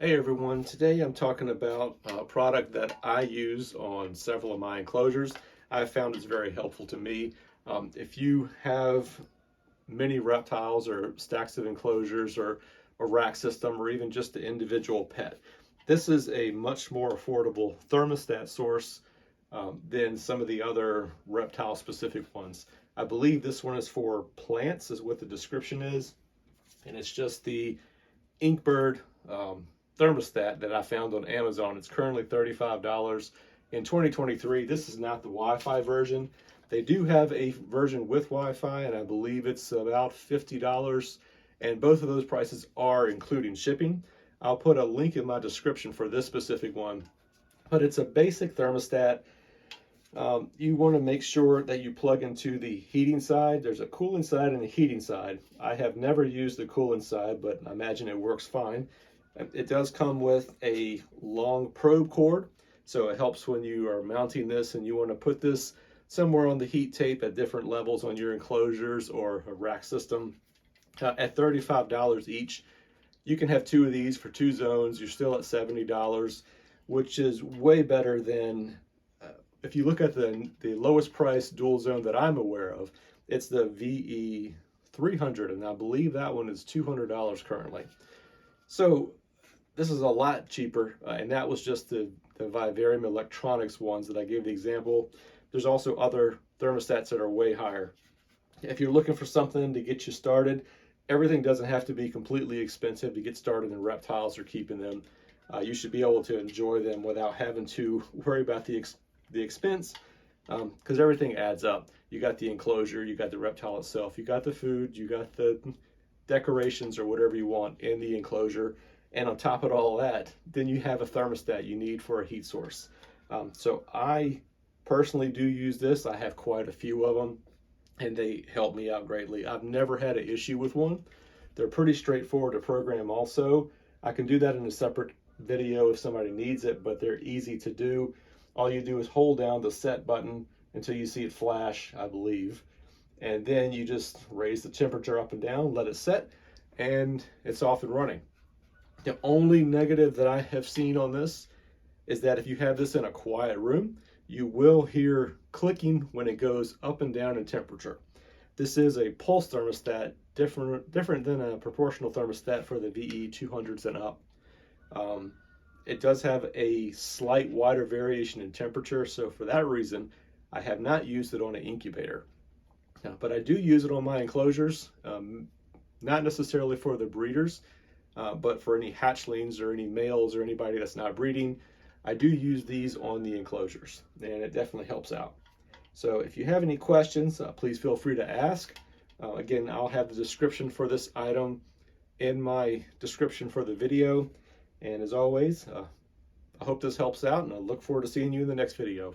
Hey everyone, today I'm talking about a product that I use on several of my enclosures. I've found it's very helpful to me. If you have many reptiles or stacks of enclosures or a rack system or even just the individual pet, this is a much more affordable thermostat source than some of the other reptile specific ones. I believe this one is for plants is what the description is, and it's just the Inkbird thermostat that I found on Amazon. It's currently $35 in 2023. This is not the Wi-Fi version. They do have a version with Wi-Fi, and I believe it's about $50. And both of those prices are including shipping. I'll put a link in my description for this specific one. But it's a basic thermostat. You want to make sure that you plug into the heating side. There's a cooling side and a heating side. I have never used the cooling side, but I imagine it works fine. It does come with a long probe cord, so it helps when you are mounting this and you want to put this somewhere on the heat tape at different levels on your enclosures or a rack system. At $35 each, you can have two of these for two zones. You're still at $70, which is way better than if you look at the lowest price dual zone that I'm aware of. It's the VE 300, and I believe that one is $200 currently. So this is a lot cheaper, and that was just the Vivarium Electronics ones that I gave the example. There's also other thermostats that are way higher. If you're looking for something to get you started, everything doesn't have to be completely expensive to get started in reptiles or keeping them. You should be able to enjoy them without having to worry about the expense, because everything adds up. You got the enclosure, you got the reptile itself, you got the food, you got the decorations or whatever you want in the enclosure, and on top of all that, then you have a thermostat you need for a heat source. So I personally do use this. I have quite a few of them, and they help me out greatly. I've never had an issue with one. They're pretty straightforward to program also. I can do that in a separate video if somebody needs it, but they're easy to do. All you do is hold down the set button until you see it flash, I believe, and then you just raise the temperature up and down, let it set, and it's off and running. The only negative that I have seen on this is that if you have this in a quiet room, you will hear clicking when it goes up and down in temperature. This is a pulse thermostat, different than a proportional thermostat for the VE 200s and up. It does have a slight wider variation in temperature, so for that reason, I have not used it on an incubator. But I do use it on my enclosures, not necessarily for the breeders, but for any hatchlings or any males or anybody that's not breeding. I do use these on the enclosures, and it definitely helps out. So if you have any questions, please feel free to ask. Again, I'll have the description for this item in my description for the video. And as always, I hope this helps out, and I look forward to seeing you in the next video.